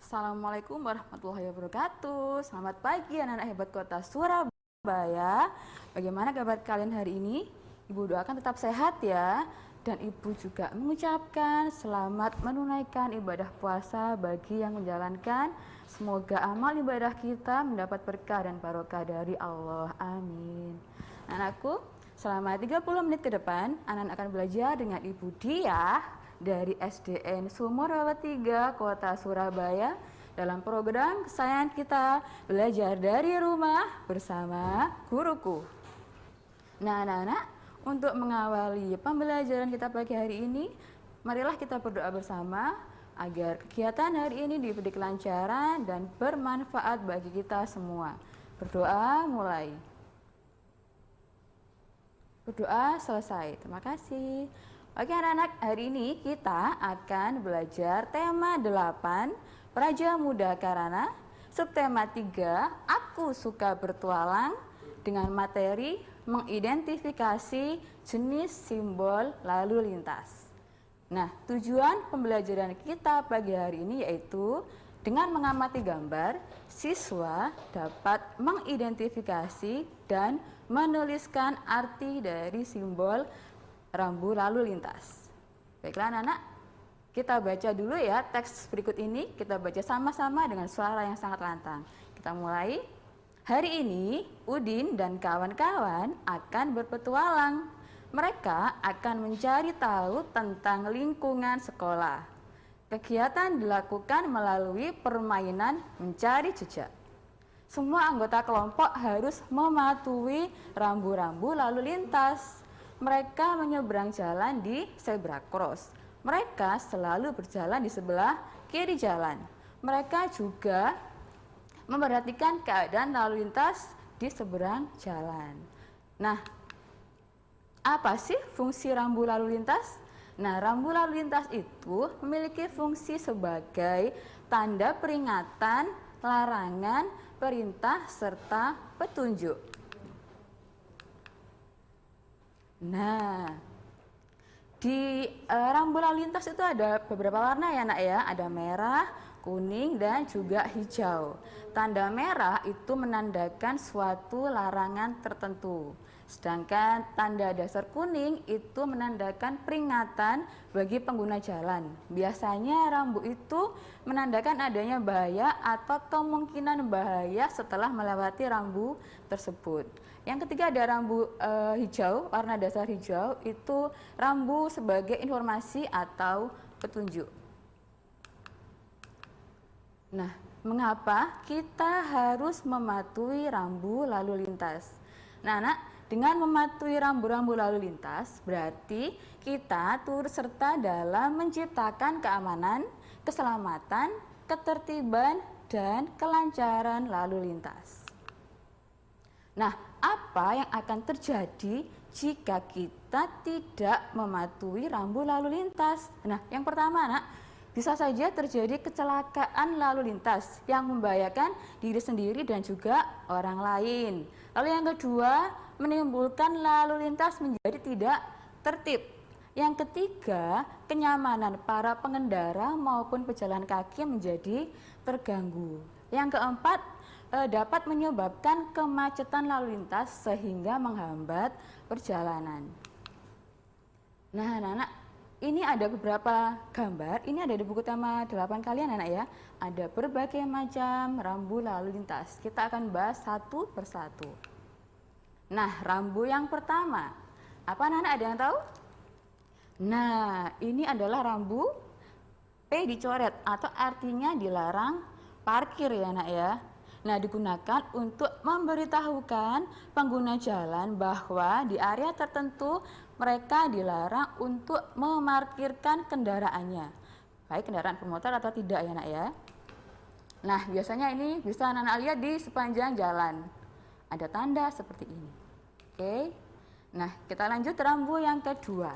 Assalamualaikum warahmatullahi wabarakatuh. Selamat pagi anak-anak hebat kota Surabaya. Bagaimana kabar kalian hari ini? Ibu doakan tetap sehat ya. Dan ibu juga mengucapkan selamat menunaikan ibadah puasa bagi yang menjalankan. Semoga amal ibadah kita mendapat berkah dan barokah dari Allah. Amin. Anakku, selama 30 menit ke depan, anak akan belajar dengan Ibu Diah dari SDN Sumorwawa 3 Kota Surabaya dalam program kesayangan kita belajar dari rumah bersama guruku. Nah anak-anak, untuk mengawali pembelajaran kita pagi hari ini, marilah kita berdoa bersama agar kegiatan hari ini diberi kelancaran dan bermanfaat bagi kita semua. Berdoa mulai. Berdoa selesai. Terima kasih. Oke anak-anak, hari ini kita akan belajar tema 8, Praja Muda Karana, subtema 3, Aku Suka Bertualang, dengan materi mengidentifikasi jenis simbol lalu lintas. Nah, tujuan pembelajaran kita pagi hari ini yaitu dengan mengamati gambar, siswa dapat mengidentifikasi dan menuliskan arti dari simbol rambu lalu lintas. Baiklah anak-anak, kita baca dulu ya teks berikut ini. Kita baca sama-sama dengan suara yang sangat lantang. Kita mulai. Hari ini Udin dan kawan-kawan akan berpetualang. Mereka akan mencari tahu tentang lingkungan sekolah. Kegiatan dilakukan melalui permainan mencari jejak. Semua anggota kelompok harus mematuhi rambu-rambu lalu lintas. Mereka menyeberang jalan di zebra cross. Mereka selalu berjalan di sebelah kiri jalan. Mereka juga memperhatikan keadaan lalu lintas di seberang jalan. Nah, apa sih fungsi rambu lalu lintas? Nah, rambu lalu lintas itu memiliki fungsi sebagai tanda peringatan, larangan, perintah, serta petunjuk. Nah, di rambu lalu lintas itu ada beberapa warna ya nak ya. Ada merah, kuning, dan juga hijau. Tanda merah itu menandakan suatu larangan tertentu. Sedangkan tanda dasar kuning itu menandakan peringatan bagi pengguna jalan. Biasanya rambu itu menandakan adanya bahaya atau kemungkinan bahaya setelah melewati rambu tersebut. Yang ketiga ada rambu hijau, warna dasar hijau, itu rambu sebagai informasi atau petunjuk. Nah, mengapa kita harus mematuhi rambu lalu lintas? Nah, anak, dengan mematuhi rambu-rambu lalu lintas, berarti kita turut serta dalam menciptakan keamanan, keselamatan, ketertiban, dan kelancaran lalu lintas. Nah, apa yang akan terjadi jika kita tidak mematuhi rambu lalu lintas? Nah, yang pertama, Nak, bisa saja terjadi kecelakaan lalu lintas yang membahayakan diri sendiri dan juga orang lain. Lalu yang kedua, menimbulkan lalu lintas menjadi tidak tertib. Yang ketiga, kenyamanan para pengendara maupun pejalan kaki menjadi terganggu. Yang keempat, dapat menyebabkan kemacetan lalu lintas sehingga menghambat perjalanan. Nah, anak-anak, ini ada beberapa gambar. Ini ada di buku tema 8 kalian anak ya. Ada berbagai macam rambu lalu lintas. Kita akan bahas satu persatu. Nah, rambu yang pertama. Apa anak-anak ada yang tahu? Nah, ini adalah rambu P dicoret atau artinya dilarang parkir ya anak ya. Nah, digunakan untuk memberitahukan pengguna jalan bahwa di area tertentu mereka dilarang untuk memarkirkan kendaraannya, baik kendaraan bermotor atau tidak ya nak ya. Nah, biasanya ini bisa anak-anak lihat di sepanjang jalan. Ada tanda seperti ini. Oke. Nah, kita lanjut rambu yang kedua.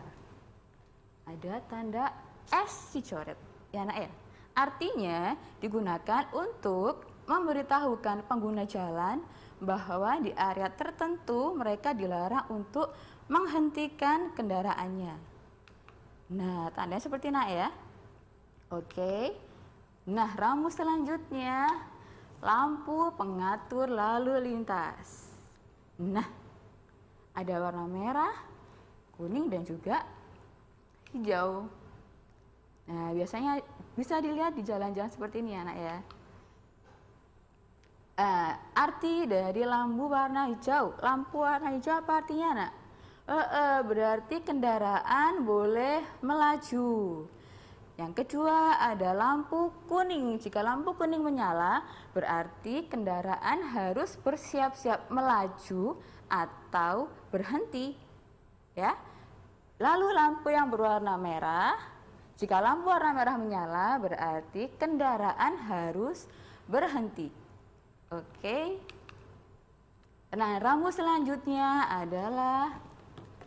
Ada tanda S dicoret ya nak ya. Artinya digunakan untuk memberitahukan pengguna jalan bahwa di area tertentu mereka dilarang untuk menghentikan kendaraannya. Nah, tandanya seperti nak ya. Oke. Nah, rambu selanjutnya lampu pengatur lalu lintas. Nah, ada warna merah, kuning, dan juga hijau. Nah, biasanya bisa dilihat di jalan-jalan seperti ini ya, anak ya. Arti dari lampu warna hijau. Lampu warna hijau apa artinya, nak? Berarti kendaraan boleh melaju. Yang kedua ada lampu kuning. Jika lampu kuning menyala, berarti kendaraan harus bersiap-siap melaju atau berhenti. Ya. Lalu lampu yang berwarna merah. Jika lampu warna merah menyala, berarti kendaraan harus berhenti. Oke. Nah, rambu selanjutnya adalah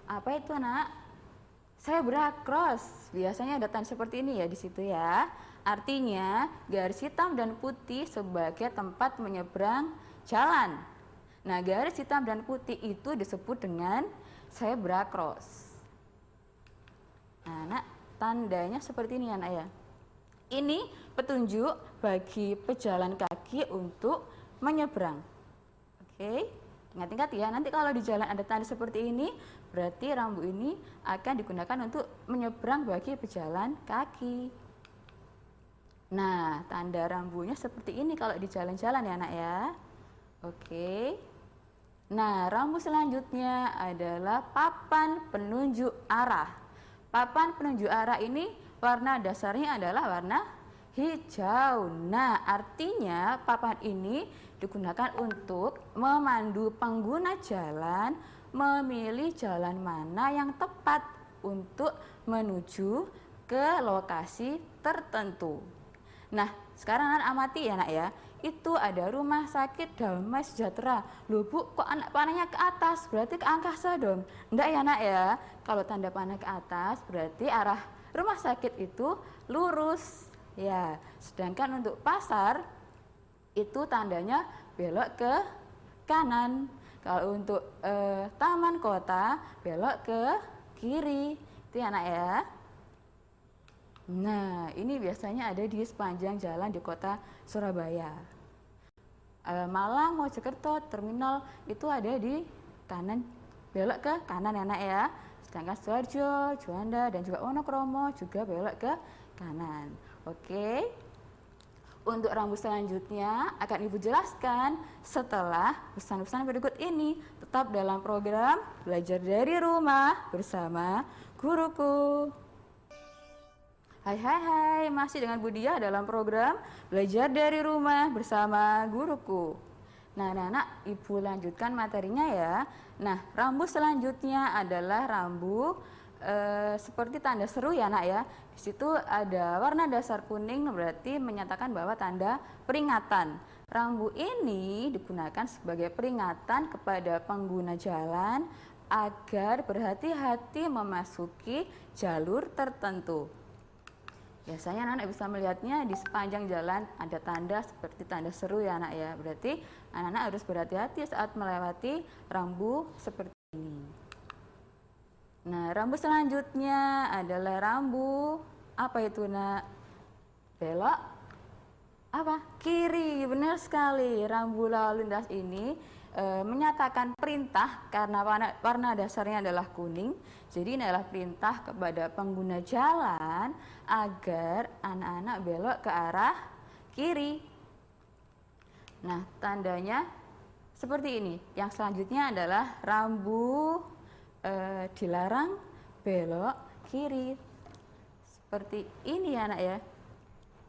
apa itu, nak? Zebra cross. Biasanya ada tanda seperti ini ya di situ ya. Artinya garis hitam dan putih sebagai tempat menyeberang jalan. Nah, garis hitam dan putih itu disebut dengan zebra cross. Nah, nak, tandanya seperti ini ya, nak ya. Ini petunjuk bagi pejalan kaki untuk menyeberang. Oke. Ingat-ingat ya, nanti kalau di jalan ada tanda seperti ini, berarti rambu ini akan digunakan untuk menyeberang bagi pejalan kaki. Nah, tanda rambunya seperti ini kalau di jalan-jalan ya, nak ya. Oke. Nah, rambu selanjutnya adalah papan penunjuk arah. Papan penunjuk arah ini warna dasarnya adalah warna hijau. Nah, artinya papan ini digunakan untuk memandu pengguna jalan memilih jalan mana yang tepat untuk menuju ke lokasi tertentu. Nah, sekarang anak amati ya, nak ya. Itu ada rumah sakit Damai Sejahtera. Loh, Bu, kok anak panahnya ke atas? Berarti ke angkasa dong. Enggak ya, nak ya. Kalau tanda panah ke atas berarti arah rumah sakit itu lurus. Ya, sedangkan untuk pasar itu tandanya belok ke kanan. Kalau untuk taman kota belok ke kiri. Itu ya, nak ya. Nah, ini biasanya ada di sepanjang jalan di kota Surabaya. Malang, Mojokerto, terminal itu ada di kanan, belok ke kanan ya, nak ya. Sedangkan Sidoarjo, Juanda, dan juga Wonokromo juga belok ke kanan. Oke. Untuk rambu selanjutnya akan Ibu jelaskan setelah pesan-pesan berikut ini. Tetap dalam program Belajar dari Rumah bersama Guruku. Hai, masih dengan Bu Dia dalam program Belajar dari Rumah bersama Guruku. Nah, anak-anak, Ibu lanjutkan materinya ya. Nah, rambu selanjutnya adalah rambu seperti tanda seru ya, nak ya. Di situ ada warna dasar kuning, berarti menyatakan bahwa tanda peringatan. Rambu ini digunakan sebagai peringatan kepada pengguna jalan agar berhati-hati memasuki jalur tertentu. Biasanya anak-anak bisa melihatnya di sepanjang jalan ada tanda seperti tanda seru ya, anak ya. Berarti anak-anak harus berhati-hati saat melewati rambu seperti ini. Nah, rambu selanjutnya adalah rambu apa itu, nak? Belok apa? Kiri. Benar sekali. Rambu lalu lintas ini menyatakan perintah karena warna dasarnya adalah kuning. Jadi ini adalah perintah kepada pengguna jalan agar anak-anak belok ke arah kiri. Nah, tandanya seperti ini. Yang selanjutnya adalah rambu dilarang belok kiri. Seperti ini ya, nak ya.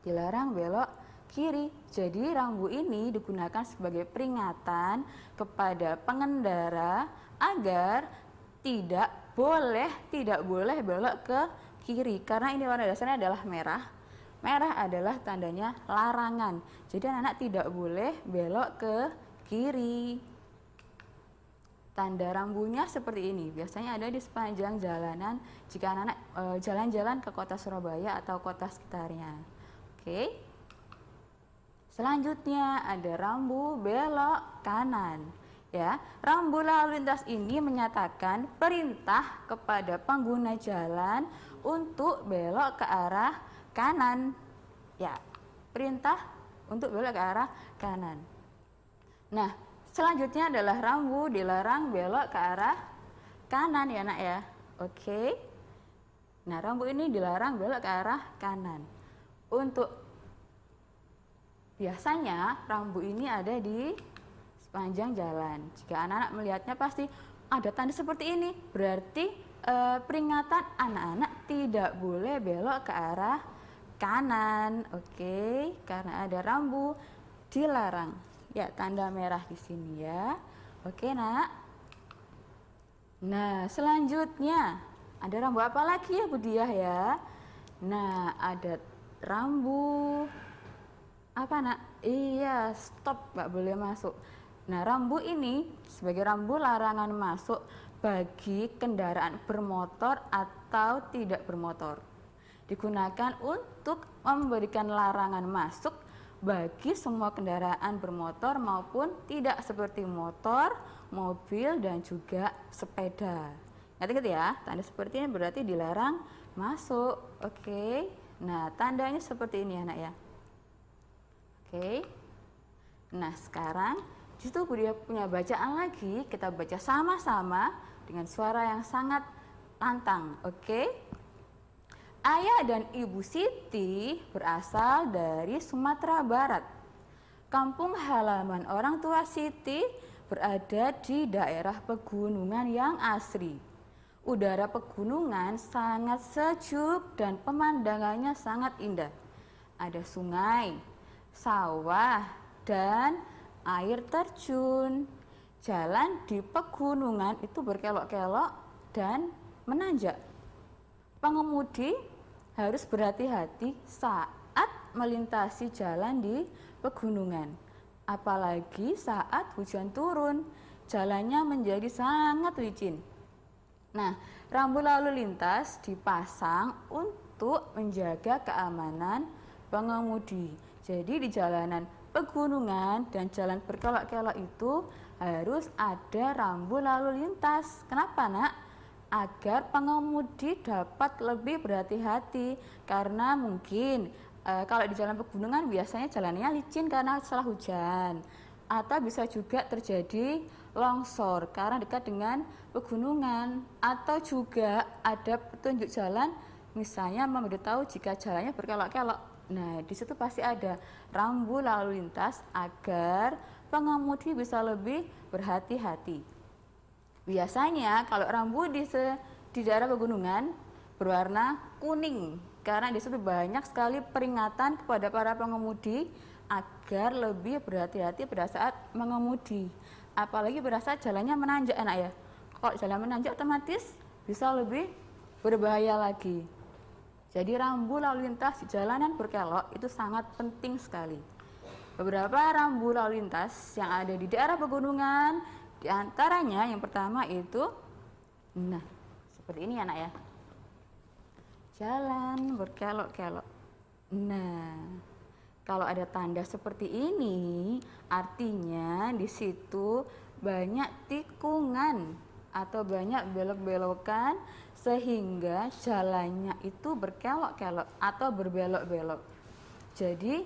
Dilarang belok kiri. Jadi rambu ini digunakan sebagai peringatan kepada pengendara agar tidak boleh belok ke kiri, karena ini warna dasarnya adalah merah. Merah adalah tandanya larangan. Jadi anak-anak tidak boleh belok ke kiri. Tanda rambunya seperti ini, biasanya ada di sepanjang jalanan jika anak-anak jalan-jalan ke kota Surabaya atau kota sekitarnya. Oke. Selanjutnya ada rambu belok kanan. Ya, rambu lalu lintas ini menyatakan perintah kepada pengguna jalan untuk belok ke arah kanan. Ya, perintah untuk belok ke arah kanan. Nah, selanjutnya adalah rambu dilarang belok ke arah kanan ya nak ya. Oke. Nah, rambu ini dilarang belok ke arah kanan. Untuk biasanya rambu ini ada di sepanjang jalan. Jika anak-anak melihatnya pasti ada tanda seperti ini, berarti peringatan anak-anak tidak boleh belok ke arah kanan. Oke, karena ada rambu dilarang. Ya, tanda merah di sini ya. Oke, nak. Nah, selanjutnya ada rambu apa lagi ya Bu Diah ya? Nah, ada rambu apa nak? Iya, stop, nggak boleh masuk. Nah, rambu ini sebagai rambu larangan masuk bagi kendaraan bermotor atau tidak bermotor. Digunakan untuk memberikan larangan masuk bagi semua kendaraan bermotor maupun tidak seperti motor, mobil, dan juga sepeda. Ingat ya, tanda seperti ini berarti dilarang masuk. Oke. Nah, tandanya seperti ini anak ya. Oke. Nah, sekarang justru dia punya bacaan lagi, kita baca sama-sama dengan suara yang sangat lantang. Oke. Ayah dan Ibu Siti berasal dari Sumatera Barat. Kampung halaman orang tua Siti berada di daerah pegunungan yang asri. Udara pegunungan sangat sejuk dan pemandangannya sangat indah. Ada sungai, sawah, dan air terjun. Jalan di pegunungan itu berkelok-kelok dan menanjak. Pengemudi harus berhati-hati saat melintasi jalan di pegunungan. Apalagi saat hujan turun, jalannya menjadi sangat licin. Nah, rambu lalu lintas dipasang untuk menjaga keamanan pengemudi. Jadi di jalanan pegunungan dan jalan berkelok-kelok itu harus ada rambu lalu lintas. Kenapa nak? Agar pengemudi dapat lebih berhati-hati, karena mungkin kalau di jalan pegunungan biasanya jalannya licin karena setelah hujan, atau bisa juga terjadi longsor karena dekat dengan pegunungan, atau juga ada petunjuk jalan misalnya memberitahu jika jalannya berkelok-kelok. Nah, di situ pasti ada rambu lalu lintas agar pengemudi bisa lebih berhati-hati. Biasanya kalau rambu di daerah pegunungan berwarna kuning karena di situ banyak sekali peringatan kepada para pengemudi agar lebih berhati-hati pada saat mengemudi. Apalagi pada saat jalannya menanjak anak ya. Kalau jalan menanjak otomatis bisa lebih berbahaya lagi. Jadi rambu lalu lintas di jalanan berkelok itu sangat penting sekali. Beberapa rambu lalu lintas yang ada di daerah pegunungan, di antaranya yang pertama itu, nah seperti ini anak ya, jalan berkelok-kelok. Nah, kalau ada tanda seperti ini, artinya di situ banyak tikungan atau banyak belok-belokan sehingga jalannya itu berkelok-kelok atau berbelok-belok. Jadi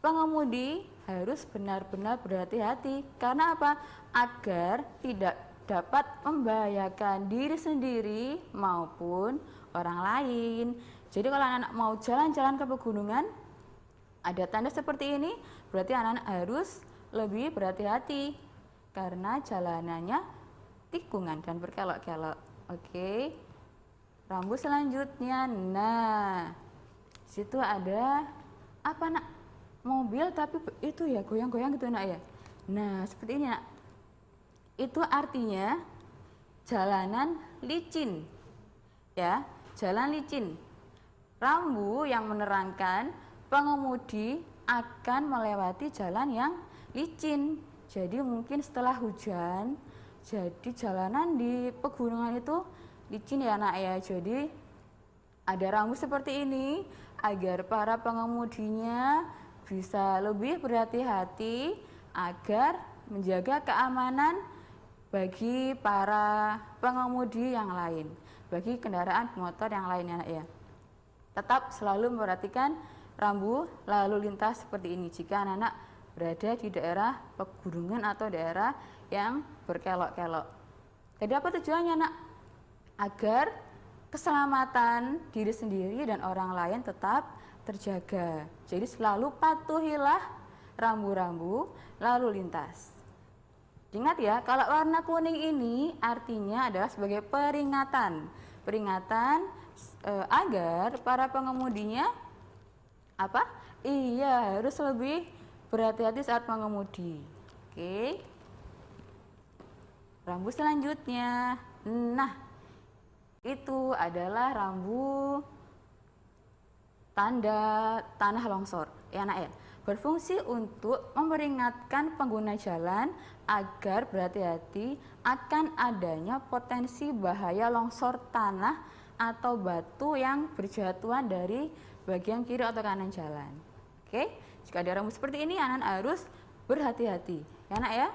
pengemudi harus benar-benar berhati-hati. Karena apa? Agar tidak dapat membahayakan diri sendiri maupun orang lain. Jadi kalau anak-anak mau jalan-jalan ke pegunungan, ada tanda seperti ini, berarti anak-anak harus lebih berhati-hati karena jalanannya tikungan dan berkelok-kelok. Oke. Rambu selanjutnya. Nah, situ ada apa nak? Mobil tapi itu ya goyang-goyang gitu nak ya. Nah, seperti ini nak. Itu artinya jalanan licin. Ya, jalan licin. Rambu yang menerangkan pengemudi akan melewati jalan yang licin. Jadi mungkin setelah hujan, jadi jalanan di pegunungan itu licin ya nak ya. Jadi ada rambu seperti ini agar para pengemudinya bisa lebih berhati-hati agar menjaga keamanan bagi para pengemudi yang lain, bagi kendaraan motor yang lain ya nak ya. Tetap selalu memperhatikan rambu lalu lintas seperti ini jika anak-anak berada di daerah pegunungan atau daerah yang berkelok-kelok. Jadi apa tujuannya, Nak? Agar keselamatan diri sendiri dan orang lain tetap terjaga. Jadi selalu patuhilah rambu-rambu lalu lintas. Ingat ya, kalau warna kuning ini artinya adalah sebagai peringatan. Peringatan agar para pengemudinya apa? Iya, harus lebih berhati-hati saat mengemudi. Oke. Rambu selanjutnya. Nah, itu adalah rambu tanda tanah longsor. Ya, Nak ya. Berfungsi untuk memperingatkan pengguna jalan agar berhati-hati akan adanya potensi bahaya longsor tanah atau batu yang berjatuhan dari bagian kiri atau kanan jalan. Oke, jika ada rambu seperti ini, anak harus berhati-hati, ya Nak ya.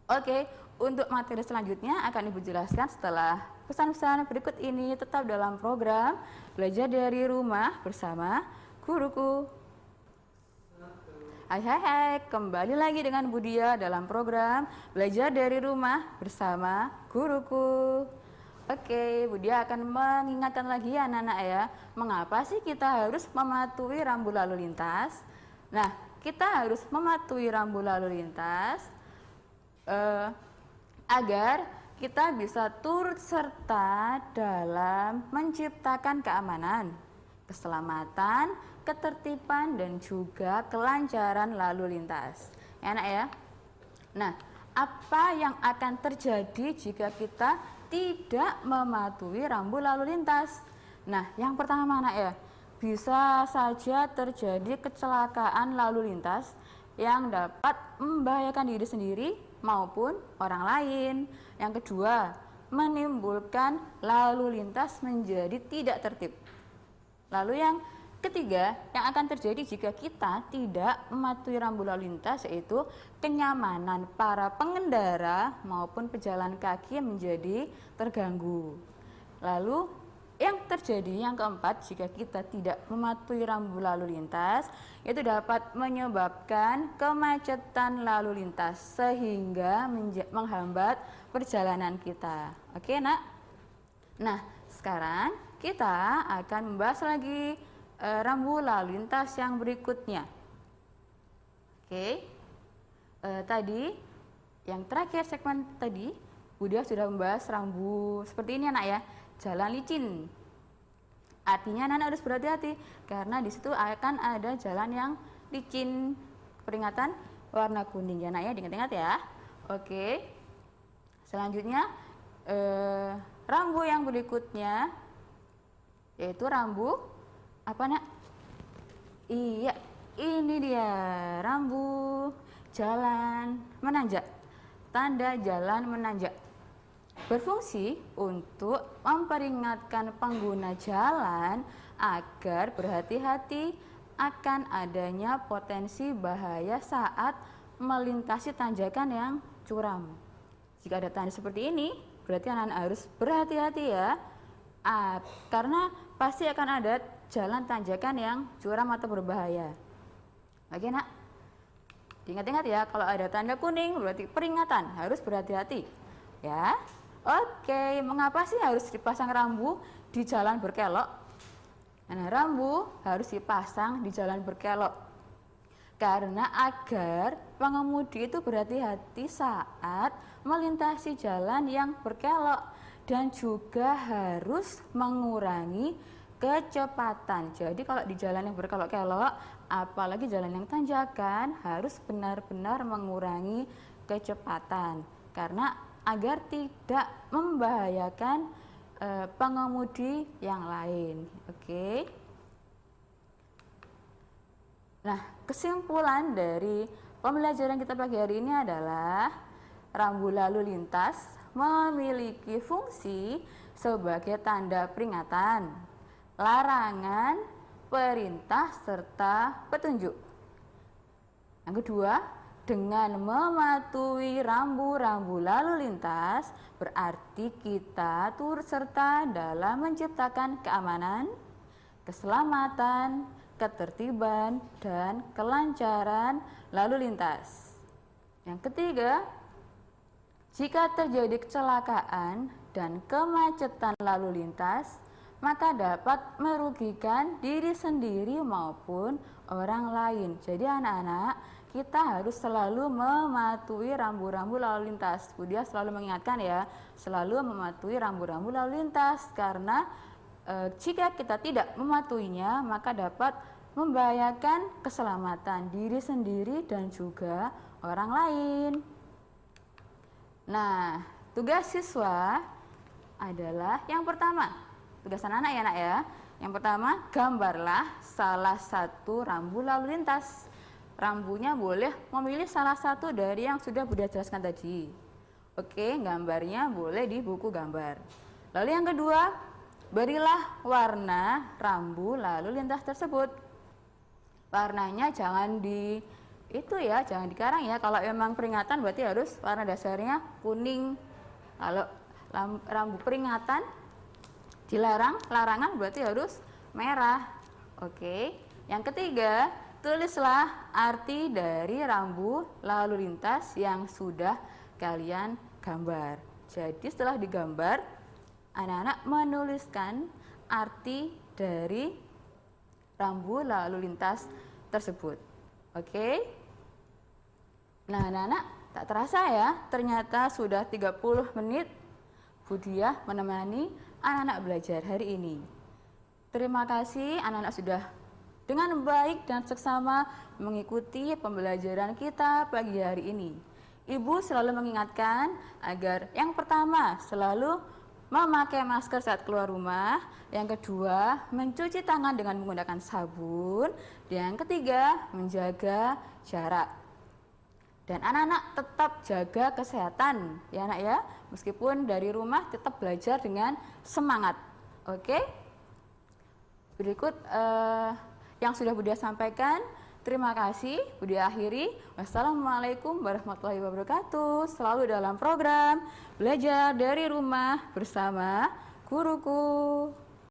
Oke, untuk materi selanjutnya akan Ibu jelaskan setelah pesan-pesan berikut ini. Tetap dalam program Belajar dari Rumah bersama Guruku. Hai, kembali lagi dengan Bu Dia dalam program Belajar dari Rumah bersama Guruku. Oke, Bu Dia akan mengingatkan lagi anak-anak ya, mengapa sih kita harus mematuhi rambu lalu lintas? Nah, kita harus mematuhi rambu lalu lintas agar kita bisa turut serta dalam menciptakan keamanan, keselamatan, ketertiban, dan juga kelancaran lalu lintas. Enak ya? Nah, apa yang akan terjadi jika kita tidak mematuhi rambu lalu lintas? Nah, yang pertama anak ya, bisa saja terjadi kecelakaan lalu lintas yang dapat membahayakan diri sendiri maupun orang lain. Yang kedua, menimbulkan lalu lintas menjadi tidak tertib. Lalu yang ketiga, yang akan terjadi jika kita tidak mematuhi rambu lalu lintas yaitu kenyamanan para pengendara maupun pejalan kaki menjadi terganggu. Lalu yang terjadi yang keempat, jika kita tidak mematuhi rambu lalu lintas, itu dapat menyebabkan kemacetan lalu lintas sehingga menghambat perjalanan kita. Oke, Nak? Nah, sekarang kita akan membahas lagi rambu lalu lintas yang berikutnya. Oke, tadi yang terakhir segmen tadi Bu Dia sudah membahas rambu seperti ini anak ya, jalan licin. Artinya anak harus berhati-hati karena di situ akan ada jalan yang licin. Peringatan warna kuning ya nak ya, diingat-ingat ya. Oke, selanjutnya rambu yang berikutnya yaitu rambu apa nak? Iya, ini dia rambu jalan menanjak, tanda jalan menanjak. Berfungsi untuk memperingatkan pengguna jalan agar berhati-hati akan adanya potensi bahaya saat melintasi tanjakan yang curam. Jika ada tanda seperti ini, berarti anak-anak harus berhati-hati ya, karena pasti akan ada jalan tanjakan yang curam atau berbahaya. Oke nak, ingat-ingat ya, kalau ada tanda kuning berarti peringatan, harus berhati-hati ya. Oke, mengapa sih harus dipasang rambu di jalan berkelok? Nah, rambu harus dipasang di jalan berkelok karena agar pengemudi itu berhati-hati saat melintasi jalan yang berkelok dan juga harus mengurangi kecepatan. Jadi kalau di jalan yang berkelok-kelok, apalagi jalan yang tanjakan, harus benar-benar mengurangi kecepatan karena agar tidak membahayakan pengemudi yang lain. Oke. Nah, kesimpulan dari pembelajaran kita pagi hari ini adalah rambu lalu lintas memiliki fungsi sebagai tanda peringatan, larangan, perintah, serta petunjuk. Yang kedua, dengan mematuhi rambu-rambu lalu lintas, berarti kita turut serta dalam menciptakan keamanan, keselamatan, ketertiban, dan kelancaran lalu lintas. Yang ketiga, jika terjadi kecelakaan dan kemacetan lalu lintas, maka dapat merugikan diri sendiri maupun orang lain. Jadi anak-anak, kita harus selalu mematuhi rambu-rambu lalu lintas. Budia selalu mengingatkan ya, selalu mematuhi rambu-rambu lalu lintas, karena jika kita tidak mematuhinya, maka dapat membahayakan keselamatan diri sendiri dan juga orang lain. Nah, tugas siswa adalah yang pertama, tugas anak-anak ya nak ya. Yang pertama, gambarlah salah satu rambu lalu lintas. Rambunya boleh memilih salah satu dari yang sudah Bunda jelaskan tadi. Oke, gambarnya boleh di buku gambar. Lalu yang kedua, berilah warna rambu lalu lintas tersebut. Warnanya jangan jangan dikarang ya. Kalau memang peringatan berarti harus warna dasarnya kuning. Kalau rambu peringatan dilarang, larangan berarti harus merah. Oke. Yang ketiga, tulislah arti dari rambu lalu lintas yang sudah kalian gambar. Jadi setelah digambar, anak-anak menuliskan arti dari rambu lalu lintas tersebut. Oke. Nah, anak-anak, tak terasa ya, ternyata sudah 30 menit Budiah menemani anak-anak belajar hari ini. Terima kasih anak-anak sudah dengan baik dan seksama mengikuti pembelajaran kita pagi hari ini. Ibu selalu mengingatkan agar yang pertama selalu memakai masker saat keluar rumah, yang kedua mencuci tangan dengan menggunakan sabun, dan yang ketiga menjaga jarak. Dan anak-anak tetap jaga kesehatan ya anak ya, meskipun dari rumah tetap belajar dengan semangat. Oke? Berikut yang sudah Budia sampaikan. Terima kasih, Budia akhiri. Wassalamualaikum warahmatullahi wabarakatuh. Selalu dalam program Belajar dari Rumah bersama Guruku.